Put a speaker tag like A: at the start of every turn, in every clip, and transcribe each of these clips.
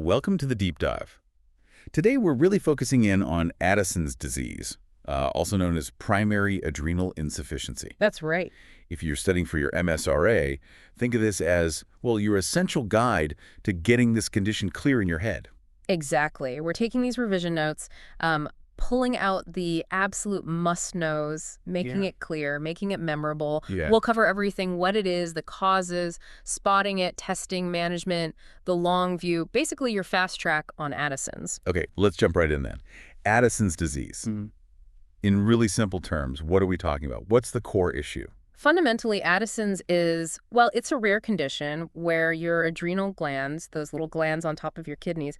A: Welcome to the deep dive. Today we're really focusing in on Addison's disease, also known as primary adrenal insufficiency.
B: That's right.
A: If you're studying for your MSRA, think of this as, well, your essential guide to getting this condition clear in your head.
B: Exactly. We're taking these revision notes, pulling out the absolute must-knows, making it clear, making it memorable. We'll cover everything, what it is, the causes, spotting it, testing, management, the long view, basically your fast track on Addison's.
A: Okay, let's jump right in then. Addison's disease. In really simple terms, what are we talking about? What's the core issue?
B: Fundamentally, Addison's is, well, it's a rare condition where your adrenal glands, those little glands on top of your kidneys,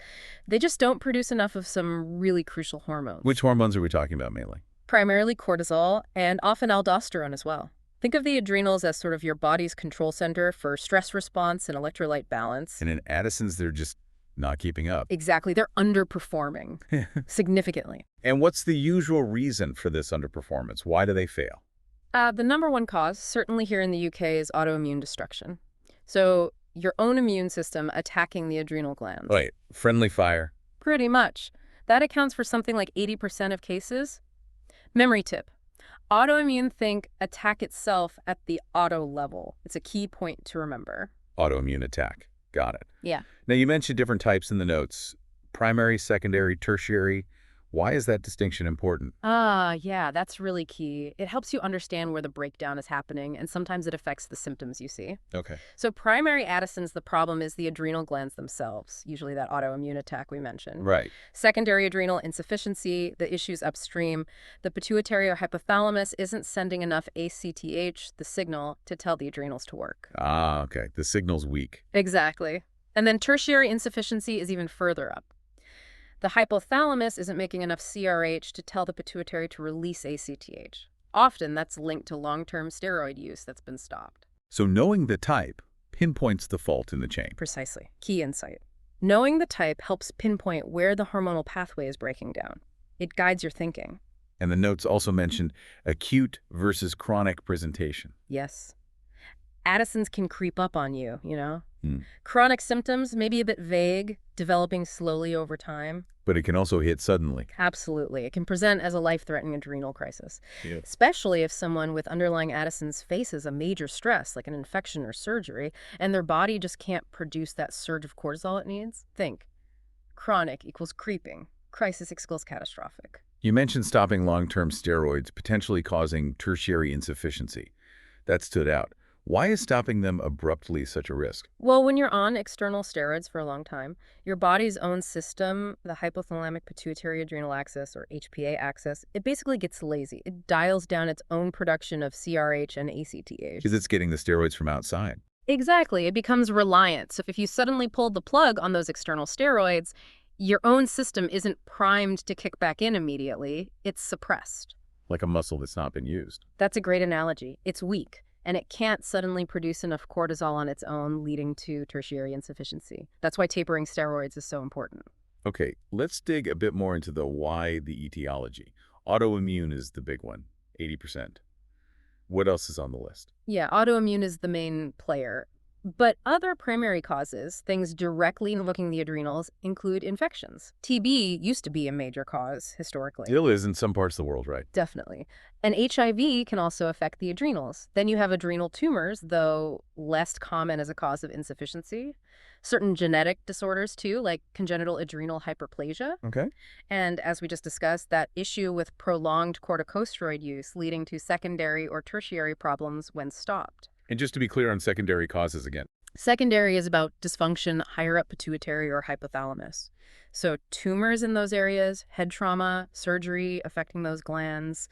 B: they just don't produce enough of some really crucial hormones.
A: Which hormones are we talking about mainly?
B: Primarily cortisol and often aldosterone as well. Think of the adrenals as sort of your body's control center for stress response and electrolyte balance.
A: And in Addison's, they're just not keeping up.
B: Exactly. They're underperforming significantly.
A: And what's the usual reason for this underperformance? Why do they fail?
B: The number one cause, certainly here in the UK, is autoimmune destruction. So your own immune system attacking the adrenal glands.
A: Wait, friendly fire?
B: Pretty much. That accounts for something like 80% of cases. Memory tip. Autoimmune think attack itself at the auto level. It's a key point to remember.
A: Autoimmune attack. Got it.
B: Yeah.
A: Now, you mentioned different types in the notes. Primary, secondary, tertiary. Why is that distinction important?
B: Yeah, that's really key. It helps you understand where the breakdown is happening, and sometimes it affects the symptoms you see.
A: Okay.
B: So primary Addison's, the problem is the adrenal glands themselves, usually that autoimmune attack we mentioned.
A: Right.
B: Secondary adrenal insufficiency, the issues upstream. The pituitary or hypothalamus isn't sending enough ACTH, the signal, to tell the adrenals to work.
A: Okay. The signal's weak.
B: Exactly. And then tertiary insufficiency is even further up. The hypothalamus isn't making enough CRH to tell the pituitary to release ACTH. Often that's linked to long-term steroid use that's been stopped.
A: So knowing the type pinpoints the fault in the chain.
B: Precisely. Key insight. Knowing the type helps pinpoint where the hormonal pathway is breaking down. It guides your thinking.
A: And the notes also mentioned acute versus chronic presentation.
B: Yes. Addison's can creep up on you, Chronic symptoms may be a bit vague, developing slowly over time.
A: But it can also hit suddenly.
B: Absolutely. It can present as a life-threatening adrenal crisis, especially if someone with underlying Addison's faces a major stress, like an infection or surgery, and their body just can't produce that surge of cortisol it needs. Think. Chronic equals creeping. Crisis equals catastrophic.
A: You mentioned stopping long-term steroids, potentially causing tertiary insufficiency. That stood out. Why is stopping them abruptly such a risk?
B: Well, when you're on external steroids for a long time, your body's own system, the hypothalamic pituitary adrenal axis, or HPA axis, it basically gets lazy. It dials down its own production of CRH and ACTH.
A: Because it's getting the steroids from outside.
B: Exactly. It becomes reliant. So if you suddenly pull the plug on those external steroids, your own system isn't primed to kick back in immediately. It's suppressed.
A: Like a muscle that's not been used.
B: That's a great analogy. It's weak. And it can't suddenly produce enough cortisol on its own, leading to tertiary insufficiency. That's why tapering steroids is so important.
A: Okay, let's dig a bit more into the why, the etiology. Autoimmune is the big one, 80%. What else is on the list?
B: Yeah, autoimmune is the main player. But other primary causes, things directly invoking the adrenals, include infections. TB used to be a major cause historically.
A: Still is in some parts of the world, right?
B: Definitely. And HIV can also affect the adrenals. Then you have adrenal tumors, though less common as a cause of insufficiency. Certain genetic disorders, too, like congenital adrenal hyperplasia.
A: Okay.
B: And as we just discussed, that issue with prolonged corticosteroid use leading to secondary or tertiary problems when stopped.
A: And just to be clear on secondary causes again.
B: Secondary is about dysfunction higher up pituitary or hypothalamus. So tumors in those areas, head trauma, surgery affecting those glands,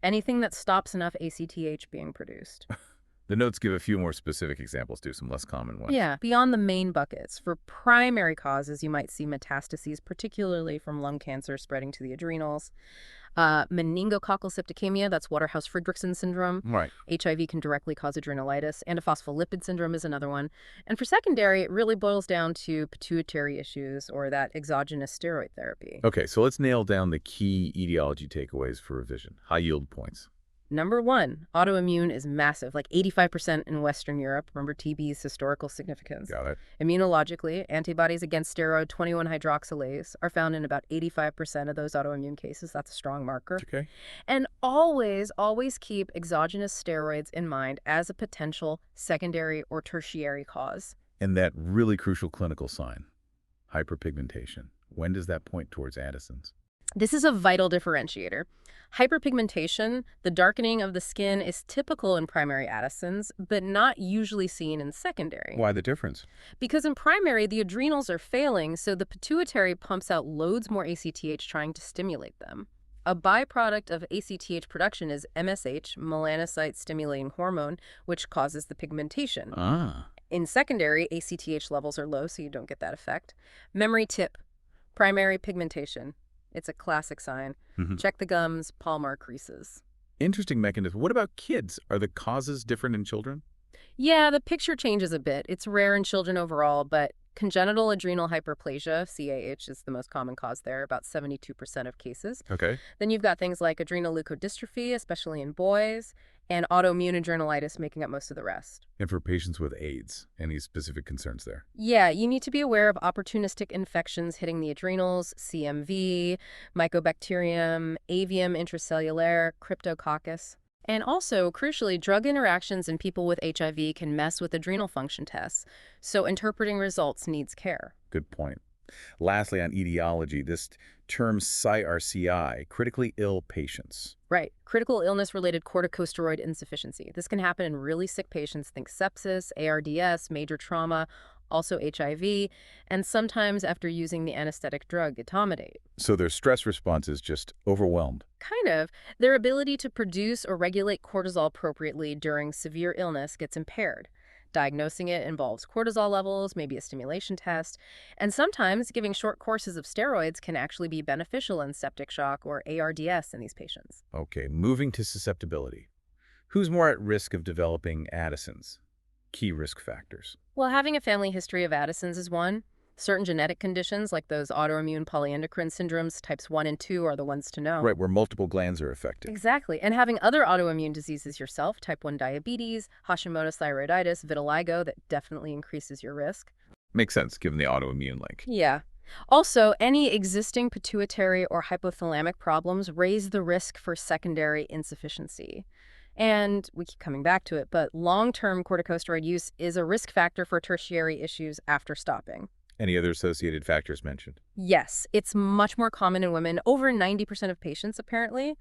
B: anything that stops enough ACTH being produced.
A: The notes give a few more specific examples too, some less common ones.
B: Yeah, beyond the main buckets. For primary causes, you might see metastases, particularly from lung cancer spreading to the adrenals. Meningococcal septicemia, that's Waterhouse-Friderichsen syndrome.
A: Right.
B: HIV can directly cause adrenalitis, and a phospholipid syndrome is another one. And for secondary, it really boils down to pituitary issues or that exogenous steroid therapy.
A: Okay, so let's nail down the key etiology takeaways for revision. High yield points.
B: Number one, autoimmune is massive, like 85% in Western Europe. Remember TB's historical significance.
A: Got it.
B: Immunologically, antibodies against steroid 21-hydroxylase are found in about 85% of those autoimmune cases. That's a strong marker.
A: Okay.
B: And always, always keep exogenous steroids in mind as a potential secondary or tertiary cause.
A: And that really crucial clinical sign, hyperpigmentation. When does that point towards Addison's?
B: This is a vital differentiator. Hyperpigmentation, the darkening of the skin, is typical in primary Addison's, but not usually seen in secondary.
A: Why the difference?
B: Because in primary, the adrenals are failing, so the pituitary pumps out loads more ACTH trying to stimulate them. A byproduct of ACTH production is MSH, melanocyte-stimulating hormone, which causes the pigmentation. In secondary, ACTH levels are low, so you don't get that effect. Memory tip: primary pigmentation. It's a classic sign. Check the gums, palmar creases.
A: Interesting mechanism. What about kids? Are the causes different in children?
B: Yeah, the picture changes a bit. It's rare in children overall, but congenital adrenal hyperplasia, CAH, is the most common cause there, about 72% of cases.
A: Okay.
B: Then you've got things like adrenoleukodystrophy, especially in boys, and autoimmune adrenalitis making up most of the rest.
A: And for patients with AIDS, any specific concerns there?
B: Yeah, you need to be aware of opportunistic infections hitting the adrenals, CMV, Mycobacterium, avium intracellular, Cryptococcus. And also, crucially, drug interactions in people with HIV can mess with adrenal function tests, so interpreting results needs care.
A: Good point. Lastly, on etiology, this term CIRCI, critically ill patients.
B: Right. Critical illness-related corticosteroid insufficiency. This can happen in really sick patients. Think sepsis, ARDS, major trauma, also HIV, and sometimes after using the anesthetic drug etomidate.
A: So their stress response is just overwhelmed.
B: Kind of. Their ability to produce or regulate cortisol appropriately during severe illness gets impaired. Diagnosing it involves cortisol levels, maybe a stimulation test, and sometimes giving short courses of steroids can actually be beneficial in septic shock or ARDS in these patients.
A: Okay, moving to susceptibility. Who's more at risk of developing Addison's? Key risk factors.
B: Well, having a family history of Addison's is one. Certain genetic conditions, like those autoimmune polyendocrine syndromes, types 1 and 2, are the ones to know.
A: Right, where multiple glands are affected.
B: Exactly. And having other autoimmune diseases yourself, type 1 diabetes, Hashimoto's thyroiditis, vitiligo, that definitely increases your risk.
A: Makes sense, given the autoimmune link.
B: Yeah. Also, any existing pituitary or hypothalamic problems raise the risk for secondary insufficiency. And we keep coming back to it, but long-term corticosteroid use is a risk factor for tertiary issues after stopping.
A: Any other associated factors mentioned?
B: Yes, it's much more common in women, over 90% of patients apparently.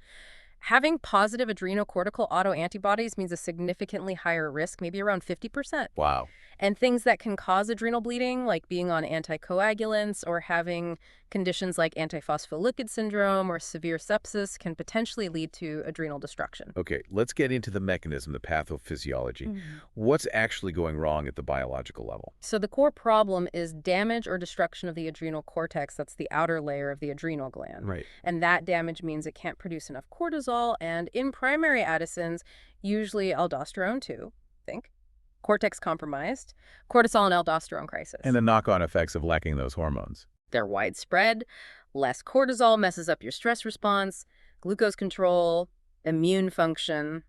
B: Having positive adrenocortical autoantibodies means a significantly higher risk, maybe around 50%.
A: Wow.
B: And things that can cause adrenal bleeding, like being on anticoagulants or having conditions like antiphospholipid syndrome or severe sepsis, can potentially lead to adrenal destruction.
A: Okay, let's get into the mechanism, the pathophysiology. What's actually going wrong at the biological level?
B: So the core problem is damage or destruction of the adrenal cortex. That's the outer layer of the adrenal gland.
A: Right.
B: And that damage means it can't produce enough cortisol. And in primary Addison's, usually aldosterone too, think. Cortex compromised, cortisol and aldosterone crisis.
A: And the knock-on effects of lacking those hormones.
B: They're widespread. Less cortisol messes up your stress response, glucose control, immune function,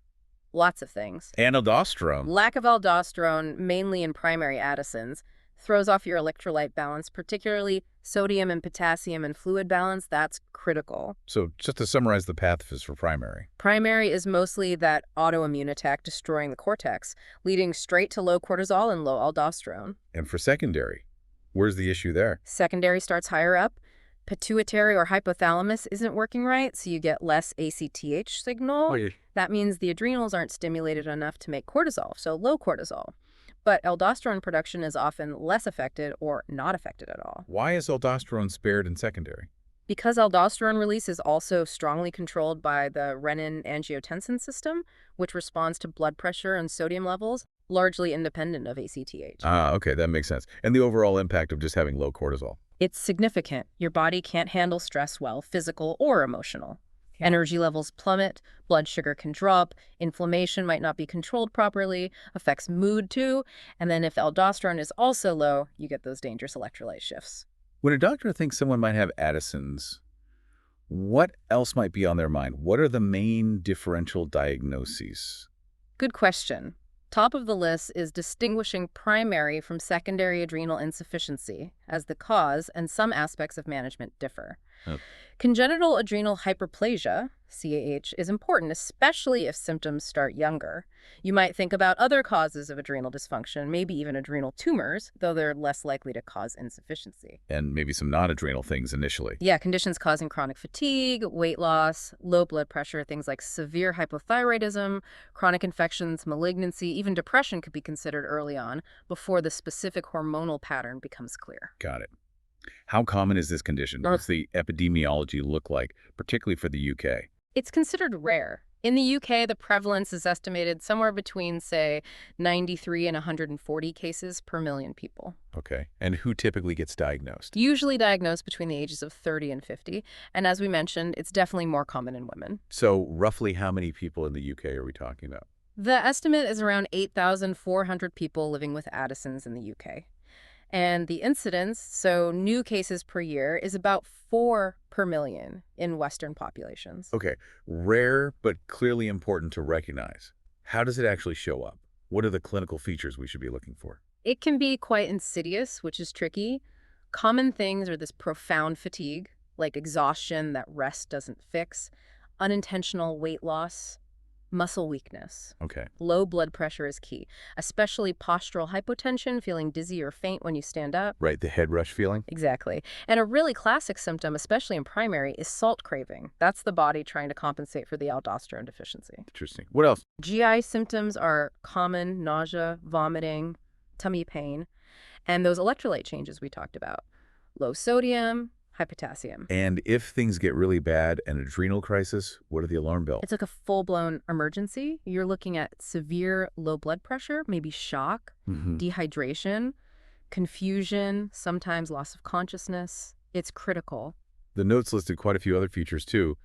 B: lots of things.
A: And aldosterone.
B: Lack of aldosterone, mainly in primary Addison's, throws off your electrolyte balance, particularly sodium and potassium and fluid balance. That's critical.
A: So just to summarize the pathos for primary.
B: Primary is mostly that autoimmune attack destroying the cortex, leading straight to low cortisol and low aldosterone.
A: And for secondary, where's the issue there?
B: Secondary starts higher up. Pituitary or hypothalamus isn't working right, so you get less ACTH signal. That means the adrenals aren't stimulated enough to make cortisol, so low cortisol. But aldosterone production is often less affected or not affected at all.
A: Why is aldosterone spared in secondary?
B: Because aldosterone release is also strongly controlled by the renin-angiotensin system, which responds to blood pressure and sodium levels, largely independent of ACTH.
A: Okay, that makes sense. And the overall impact of just having low cortisol?
B: It's significant. Your body can't handle stress well, physical or emotional. Energy levels plummet, blood sugar can drop, inflammation might not be controlled properly, affects mood too, and then if aldosterone is also low, you get those dangerous electrolyte shifts.
A: When a doctor thinks someone might have Addison's, What else might be on their mind? What are the main differential diagnoses?
B: Good question. Top of the list is distinguishing primary from secondary adrenal insufficiency, as the cause and some aspects of management differ.
A: Oh,
B: Congenital adrenal hyperplasia, CAH, is important, especially if symptoms start younger. You might think about other causes of adrenal dysfunction, maybe even adrenal tumors, though they're less likely to cause insufficiency.
A: and maybe some non-adrenal things initially.
B: Yeah, conditions causing chronic fatigue, weight loss, low blood pressure, things like severe hypothyroidism, chronic infections, malignancy, even depression could be considered early on before the specific hormonal pattern becomes clear.
A: Got it. How common is this condition? What's the epidemiology look like, particularly for the UK?
B: It's considered rare. In the UK, the prevalence is estimated somewhere between, say, 93 and 140 cases per million people.
A: Okay. And who typically gets diagnosed?
B: Usually diagnosed between the ages of 30 and 50, and as we mentioned, it's definitely more common in women.
A: So roughly how many people in the UK are we talking about?
B: The estimate is around 8,400 people living with Addison's in the UK. And the incidence, so new cases per year, is about 4 per million in Western populations.
A: Okay. Rare, but clearly important to recognize. How does it actually show up? What are the clinical features we should be looking for?
B: It can be quite insidious, which is tricky. Common things are this profound fatigue, like exhaustion that rest doesn't fix, unintentional weight loss, muscle weakness.
A: Okay.
B: Low blood pressure is key, especially postural hypotension, feeling dizzy or faint when you stand up.
A: Right, the head rush feeling?
B: Exactly. And a really classic symptom, especially in primary, is salt craving. That's the body trying to compensate for the aldosterone deficiency.
A: Interesting. What else?
B: GI symptoms are common nausea, vomiting, tummy pain, and those electrolyte changes we talked about. Low sodium, high potassium.
A: And if things get really bad, an adrenal crisis, what are the alarm bells?
B: It's like a full-blown emergency. You're looking at severe low blood pressure, maybe shock, dehydration, confusion, sometimes loss of consciousness. It's critical.
A: The notes listed quite a few other features too.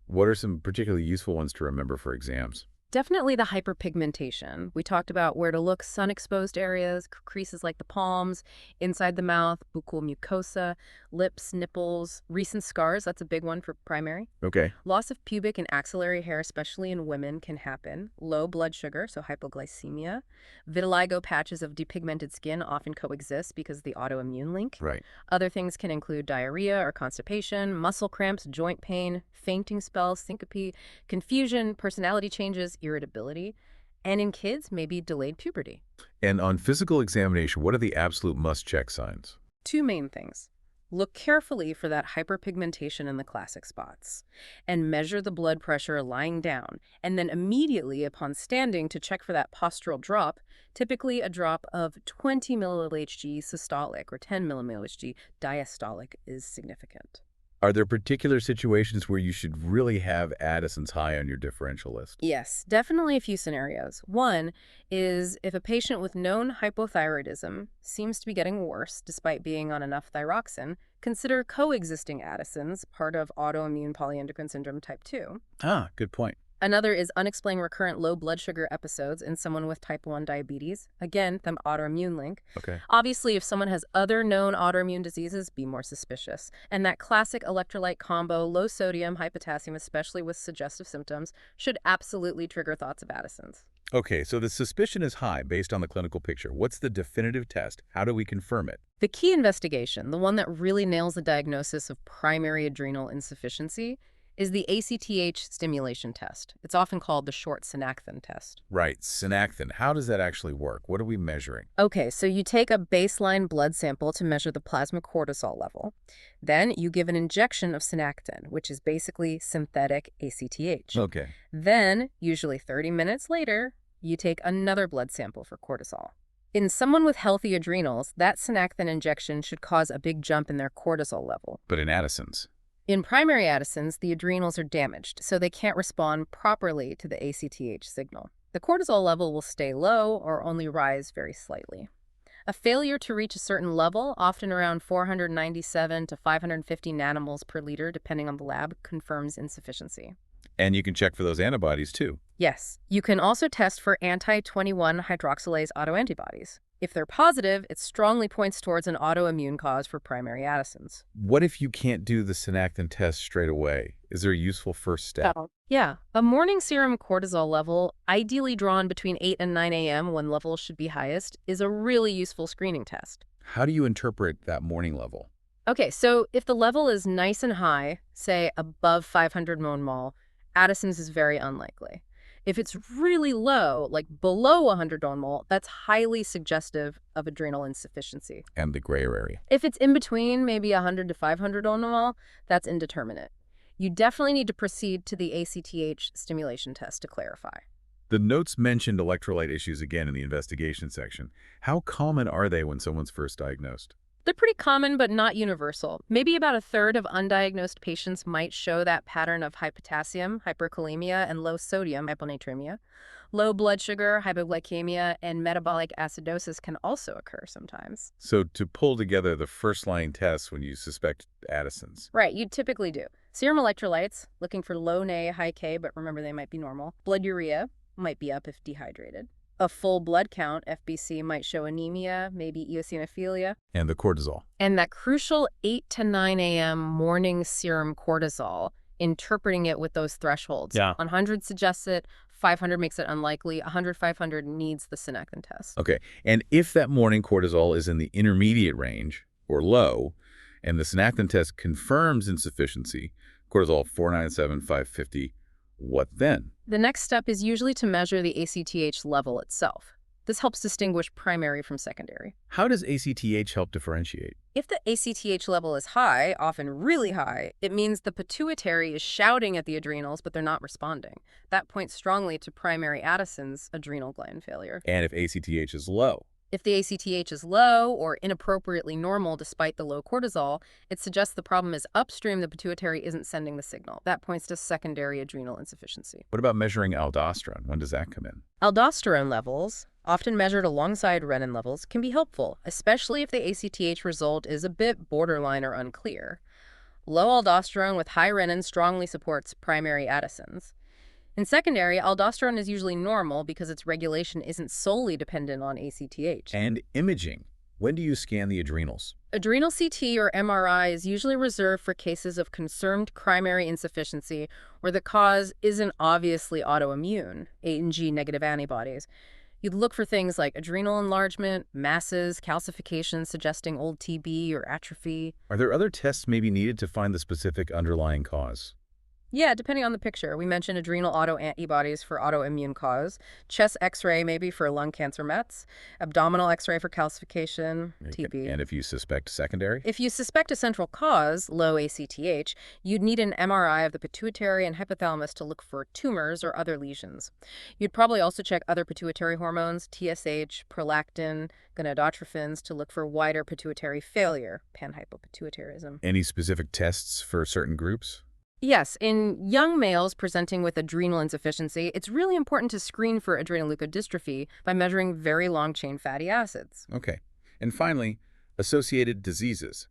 A: What are some particularly useful ones to remember for exams?
B: Definitely the hyperpigmentation. We talked about where to look: sun-exposed areas, creases like the palms, inside the mouth, buccal mucosa, lips, nipples, recent scars. That's a big one for primary.
A: Okay.
B: Loss of pubic and axillary hair, especially in women, can happen. Low blood sugar, so hypoglycemia. Vitiligo patches of depigmented skin often coexist because of the autoimmune link.
A: Right.
B: Other things can include diarrhea or constipation, muscle cramps, joint pain, fainting spells, syncope, confusion, personality changes, irritability, and in kids, maybe delayed puberty.
A: And on physical examination, what are the absolute must-check signs?
B: 2 main things. Look carefully for that hyperpigmentation in the classic spots, and measure the blood pressure lying down, and then immediately upon standing to check for that postural drop, typically a drop of 20 millilHg systolic or 10 millilHg diastolic is significant.
A: Are there particular situations where you should really have Addison's high on your differential list?
B: Yes, definitely a few scenarios. One is if a patient with known hypothyroidism seems to be getting worse despite being on enough thyroxine, consider coexisting Addison's, part of autoimmune polyendocrine syndrome type 2.
A: Ah, good point.
B: Another is unexplained recurrent low blood sugar episodes in someone with type 1 diabetes. Again, the autoimmune link.
A: Okay.
B: Obviously, if someone has other known autoimmune diseases, be more suspicious. And that classic electrolyte combo, low sodium, high potassium, especially with suggestive symptoms, should absolutely trigger thoughts of Addison's.
A: Okay, so the suspicion is high based on the clinical picture. What's the definitive test? How do we confirm it?
B: The key investigation, the one that really nails the diagnosis of primary adrenal insufficiency, is the ACTH stimulation test. It's often called the short synacthin test.
A: Right, synacthin. How does that actually work? What are we measuring?
B: Okay, so you take a baseline blood sample to measure the plasma cortisol level. Then you give an injection of synacthin, which is basically synthetic ACTH.
A: Okay.
B: Then, usually 30 minutes later, you take another blood sample for cortisol. In someone with healthy adrenals, that synacthin injection should cause a big jump in their cortisol level.
A: But in Addison's?
B: In primary Addison's, the adrenals are damaged, so they can't respond properly to the ACTH signal. The cortisol level will stay low or only rise very slightly. A failure to reach a certain level, often around 497 to 550 nanomoles per liter, depending on the lab, confirms insufficiency.
A: And you can check for those antibodies too.
B: Yes, you can also test for anti-21 hydroxylase autoantibodies. If they're positive, it strongly points towards an autoimmune cause for primary Addison's.
A: What if you can't do the synactin test straight away? Is there a useful first step?
B: Yeah, a morning serum cortisol level, ideally drawn between 8 and 9 a.m. when levels should be highest, is a really useful screening test.
A: How do you interpret that morning level?
B: Okay, so if the level is nice and high, say above 500 mmol, Addison's is very unlikely. If it's really low, like below 100 mmol, that's highly suggestive of adrenal insufficiency.
A: And the gray area.
B: If it's in between, maybe 100 to 500 mmol, that's indeterminate. You definitely need to proceed to the ACTH stimulation test to clarify.
A: The notes mentioned electrolyte issues again in the investigation section. How common are they when someone's first diagnosed?
B: They're pretty common, but not universal. Maybe about a third of undiagnosed patients might show that pattern of high potassium, hyperkalemia, and low sodium, hyponatremia. Low blood sugar, hypoglycemia, and metabolic acidosis can also occur sometimes.
A: So to pull together the first-line tests when you suspect Addison's.
B: Right, you typically do. Serum electrolytes, looking for low Na, high K, but remember they might be normal. Blood urea might be up if dehydrated. A full blood count, FBC, might show anemia, maybe eosinophilia.
A: And the cortisol.
B: And that crucial 8 to 9 a.m. morning serum cortisol, interpreting it with those thresholds.
A: Yeah.
B: 100 suggests it, 500 makes it unlikely, 100, 500 needs the synactin test.
A: Okay, and if that morning cortisol is in the intermediate range, or low, and the synactin test confirms insufficiency, cortisol 497, 550, what then?
B: The next step is usually to measure the ACTH level itself. This helps distinguish primary from secondary.
A: How does ACTH help differentiate?
B: If the ACTH level is high, often really high, it means the pituitary is shouting at the adrenals, but they're not responding. That points strongly to primary Addison's adrenal gland failure.
A: And if ACTH is low?
B: If the ACTH is low or inappropriately normal despite the low cortisol, it suggests the problem is upstream, the pituitary isn't sending the signal. That points to secondary adrenal insufficiency.
A: What about measuring aldosterone? When does that come in?
B: Aldosterone levels, often measured alongside renin levels, can be helpful, especially if the ACTH result is a bit borderline or unclear. Low aldosterone with high renin strongly supports primary Addison's. In secondary, aldosterone is usually normal because its regulation isn't solely dependent on ACTH.
A: And imaging. When do you scan the adrenals?
B: Adrenal CT or MRI is usually reserved for cases of confirmed primary insufficiency where the cause isn't obviously autoimmune, A and G negative antibodies. You'd look for things like adrenal enlargement, masses, calcification suggesting old TB or atrophy.
A: Are there other tests maybe needed to find the specific underlying cause?
B: Yeah, depending on the picture. We mentioned adrenal autoantibodies for autoimmune cause, chest x-ray maybe for lung cancer mets, abdominal x-ray for calcification, TB.
A: And if you suspect secondary?
B: If you suspect a central cause, low ACTH, you'd need an MRI of the pituitary and hypothalamus to look for tumors or other lesions. You'd probably also check other pituitary hormones, TSH, prolactin, gonadotrophins, to look for wider pituitary failure, panhypopituitarism.
A: Any specific tests for certain groups?
B: Yes, in young males presenting with adrenal insufficiency, it's really important to screen for adrenoleukodystrophy by measuring very long-chain fatty acids.
A: Okay. And finally, associated diseases.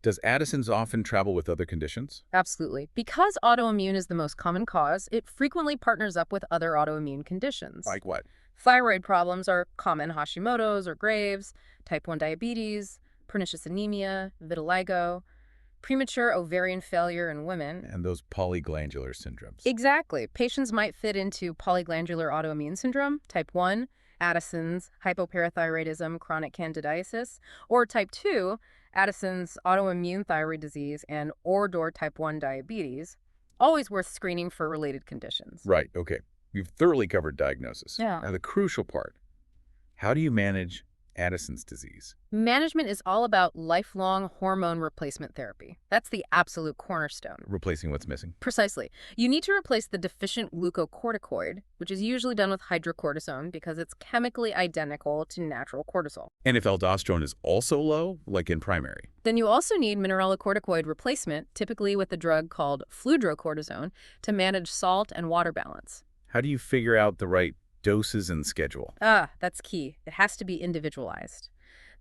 A: Does Addison's often travel with other conditions?
B: Absolutely. Because autoimmune is the most common cause, it frequently partners up with other autoimmune conditions.
A: Like what?
B: Thyroid problems are common: Hashimoto's or Graves', type 1 diabetes, pernicious anemia, vitiligo, premature ovarian failure in women.
A: And those polyglandular syndromes.
B: Exactly. Patients might fit into polyglandular autoimmune syndrome, type 1, Addison's, hypoparathyroidism, chronic candidiasis, or type 2, Addison's, autoimmune thyroid disease, and or type 1 diabetes. Always worth screening for related conditions.
A: Right, okay. We've thoroughly covered diagnosis.
B: Yeah.
A: Now the crucial part, how do you manage Addison's disease?
B: Management is all about lifelong hormone replacement therapy. That's the absolute cornerstone.
A: Replacing what's missing.
B: Precisely. You need to replace the deficient glucocorticoid, which is usually done with hydrocortisone because it's chemically identical to natural cortisol.
A: And if aldosterone is also low, like in primary?
B: Then you also need mineralocorticoid replacement, typically with a drug called fludrocortisone, to manage salt and water balance.
A: How do you figure out the right doses and schedule?
B: That's key. It has to be individualized.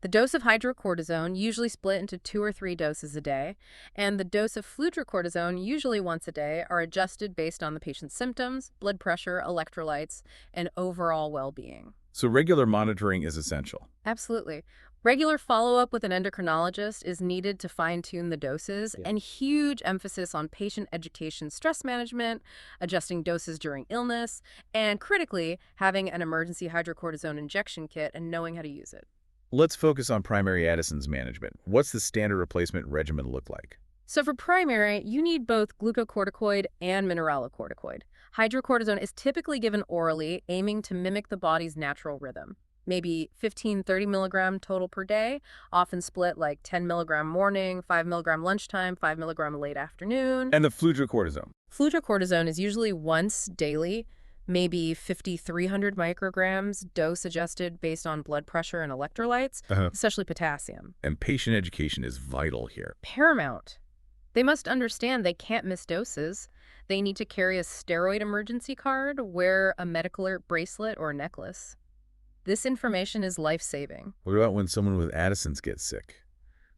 B: The dose of hydrocortisone usually split into 2 or 3 doses a day, and the dose of fludrocortisone, usually once a day, are adjusted based on the patient's symptoms, blood pressure, electrolytes, and overall well-being.
A: So regular monitoring is essential.
B: Absolutely. Regular follow-up with an endocrinologist is needed to fine-tune the doses, and huge emphasis on patient education, stress management, adjusting doses during illness, and critically, having an emergency hydrocortisone injection kit and knowing how to use it.
A: Let's focus on primary Addison's management. What's the standard replacement regimen look like?
B: So for primary, you need both glucocorticoid and mineralocorticoid. Hydrocortisone is typically given orally, aiming to mimic the body's natural rhythm. Maybe 15-30 milligram total per day, often split like 10 milligram morning, 5 milligram lunchtime, 5 milligram late afternoon.
A: And the fludrocortisone?
B: Fludrocortisone is usually once daily, maybe 5,300 micrograms, dose adjusted based on blood pressure and electrolytes, especially potassium.
A: And patient education is vital here.
B: Paramount. They must understand they can't miss doses. They need to carry a steroid emergency card, wear a medical alert bracelet or necklace. This information is life-saving.
A: What about when someone with Addison's gets sick,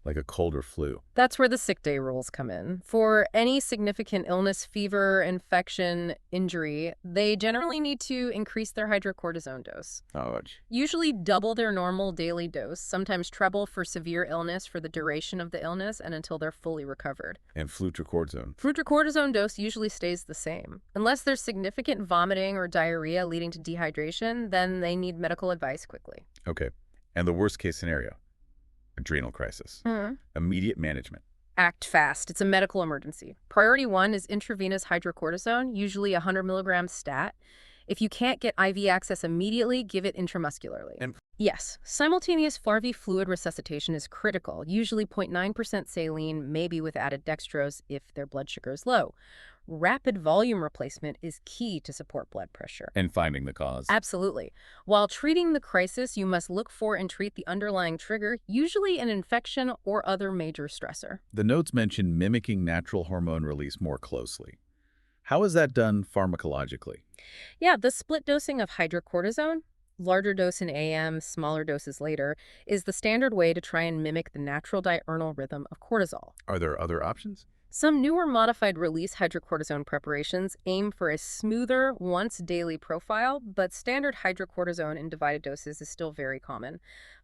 A: like a cold or flu?
B: That's where the sick day rules come in. For any significant illness, fever, infection, injury, they generally need to increase their hydrocortisone dose.
A: Ouch.
B: Usually double their normal daily dose, sometimes treble for severe illness for the duration of the illness and until they're fully recovered.
A: And fludrocortisone?
B: Fludrocortisone dose usually stays the same. Unless there's significant vomiting or diarrhea leading to dehydration, then they need medical advice quickly.
A: Okay. And the worst case scenario? Adrenal crisis. Immediate management.
B: Act fast. It's a medical emergency. Priority 1 is intravenous hydrocortisone, usually 100 milligrams stat. If you can't get IV access immediately, give it intramuscularly. Yes, simultaneous FARV fluid resuscitation is critical, usually 0.9% saline, maybe with added dextrose if their blood sugar is low. Rapid volume replacement is key to support blood pressure.
A: And finding the cause.
B: Absolutely. While treating the crisis, you must look for and treat the underlying trigger, usually an infection or other major stressor.
A: The notes mention mimicking natural hormone release more closely. How is that done pharmacologically?
B: Yeah, the split dosing of hydrocortisone, larger dose in AM, smaller doses later, is the standard way to try and mimic the natural diurnal rhythm of cortisol.
A: Are there other options?
B: Some newer modified release hydrocortisone preparations aim for a smoother, once-daily profile, but standard hydrocortisone in divided doses is still very common.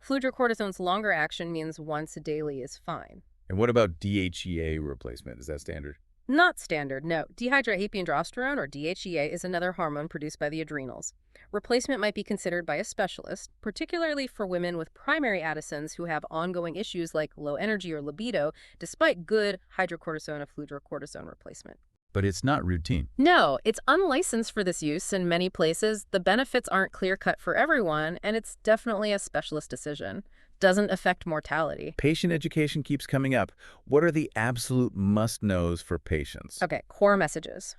B: Fludrocortisone's longer action means once daily is fine.
A: And what about DHEA replacement? Is that standard?
B: Not standard, no. Dehydroepiandrosterone, or DHEA, is another hormone produced by the adrenals. Replacement might be considered by a specialist, particularly for women with primary Addison's who have ongoing issues like low energy or libido, despite good hydrocortisone or fludrocortisone replacement.
A: But it's not routine.
B: No, it's unlicensed for this use in many places. The benefits aren't clear-cut for everyone, and it's definitely a specialist decision. Doesn't affect mortality.
A: Patient education keeps coming up. What are the absolute must-knows for patients?
B: Okay, core messages.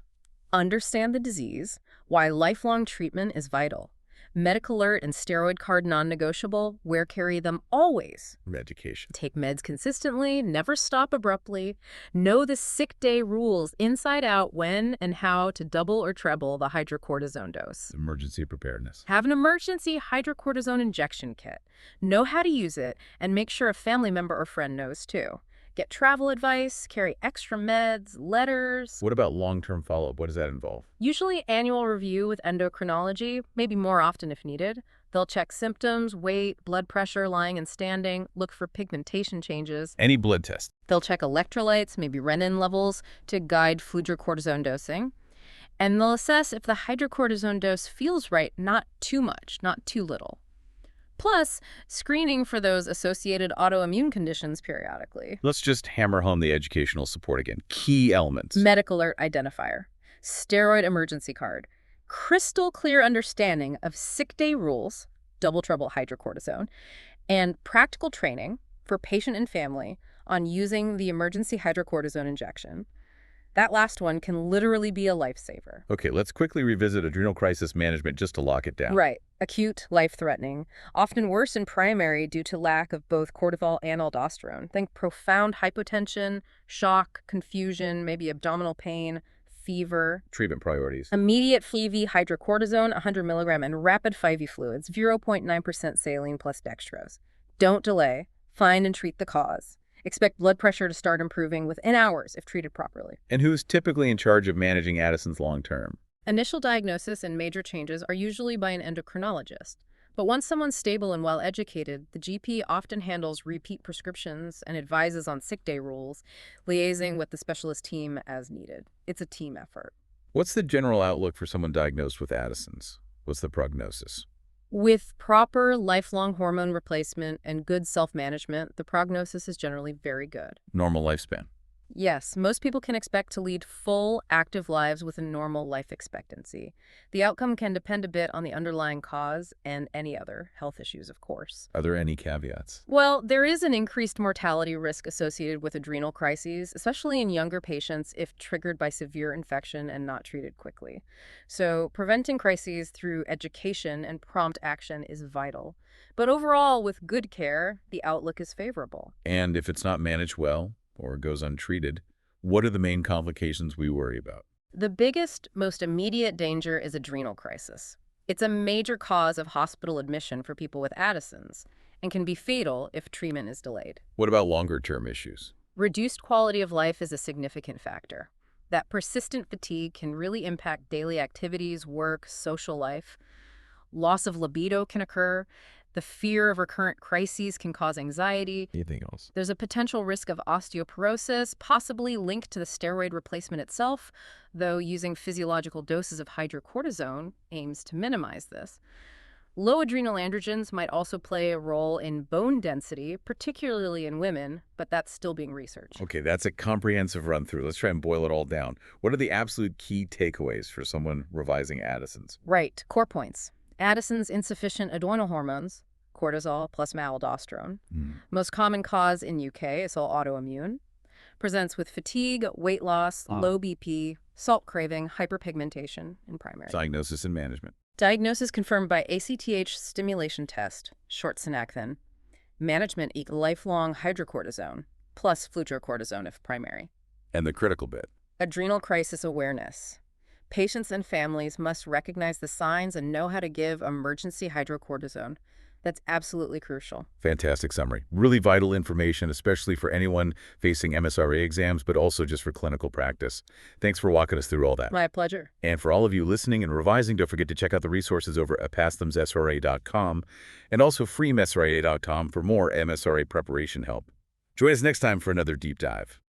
B: Understand the disease, why lifelong treatment is vital. Medical alert and steroid card non-negotiable, wear carry them always.
A: Education.
B: Take meds consistently, never stop abruptly. Know the sick day rules inside out when and how to double or treble the hydrocortisone dose.
A: Emergency preparedness.
B: Have an emergency hydrocortisone injection kit. Know how to use it, and make sure a family member or friend knows too. Get travel advice, carry extra meds, letters.
A: What about long-term follow-up? What does that involve?
B: Usually annual review with endocrinology, maybe more often if needed. They'll check symptoms, weight, blood pressure, lying and standing, look for pigmentation changes.
A: Any blood test?
B: They'll check electrolytes, maybe renin levels, to guide fludrocortisone dosing. And they'll assess if the hydrocortisone dose feels right, not too much, not too little. Plus, screening for those associated autoimmune conditions periodically.
A: Let's just hammer home the educational support again. Key elements.
B: Medical alert identifier, steroid emergency card, crystal clear understanding of sick day rules, double trouble hydrocortisone, and practical training for patient and family on using the emergency hydrocortisone injection. That last one can literally be a lifesaver.
A: Okay, let's quickly revisit adrenal crisis management just to lock it down.
B: Right. Acute, life-threatening, often worse in primary due to lack of both cortisol and aldosterone. Think profound hypotension, shock, confusion, maybe abdominal pain, fever.
A: Treatment priorities.
B: Immediate IV hydrocortisone, 100 milligram, and rapid 5e fluids, 0.9% saline plus dextrose. Don't delay. Find and treat the cause. Expect blood pressure to start improving within hours if treated properly.
A: And who's typically in charge of managing Addison's long-term?
B: Initial diagnosis and major changes are usually by an endocrinologist, But once someone's stable and well-educated, the GP often handles repeat prescriptions and advises on sick day rules, liaising with the specialist team as needed. It's a team effort.
A: What's the general outlook for someone diagnosed with Addison's? What's the prognosis?
B: With proper lifelong hormone replacement and good self-management, the prognosis is generally very good.
A: Normal lifespan.
B: Yes, most people can expect to lead full, active lives with a normal life expectancy. The outcome can depend a bit on the underlying cause and any other health issues, of course.
A: Are there any caveats?
B: Well, there is an increased mortality risk associated with adrenal crises, especially in younger patients if triggered by severe infection and not treated quickly. So, preventing crises through education and prompt action is vital. But overall, with good care, the outlook is favorable.
A: And if it's not managed well, or goes untreated, what are the main complications we worry about?
B: The biggest, most immediate danger is adrenal crisis. It's a major cause of hospital admission for people with Addison's and can be fatal if treatment is delayed.
A: What about longer-term issues?
B: Reduced quality of life is a significant factor. That persistent fatigue can really impact daily activities, work, social life. Loss of libido can occur. The fear of recurrent crises can cause anxiety.
A: Anything else?
B: There's a potential risk of osteoporosis, possibly linked to the steroid replacement itself, though using physiological doses of hydrocortisone aims to minimize this. Low adrenal androgens might also play a role in bone density, particularly in women, but that's still being researched.
A: Okay, that's a comprehensive run-through. Let's try and boil it all down. What are the absolute key takeaways for someone revising Addison's?
B: Right, core points. Addison's insufficient adrenal hormones, cortisol plus aldosterone. Most common cause in UK is all autoimmune. Presents with fatigue, weight loss, low BP, salt craving, hyperpigmentation in primary.
A: Diagnosis and management.
B: Diagnosis confirmed by ACTH stimulation test, short synacthin. Management lifelong hydrocortisone, plus fludrocortisone if primary.
A: And the critical bit.
B: Adrenal crisis awareness. Patients and families must recognize the signs and know how to give emergency hydrocortisone. That's absolutely crucial.
A: Fantastic summary. Really vital information, especially for anyone facing MSRA exams, but also just for clinical practice. Thanks for walking us through all that.
B: My pleasure.
A: And for all of you listening and revising, don't forget to check out the resources over at Pathophysiology.com and also freemsra.com for more MSRA preparation help. Join us next time for another deep dive.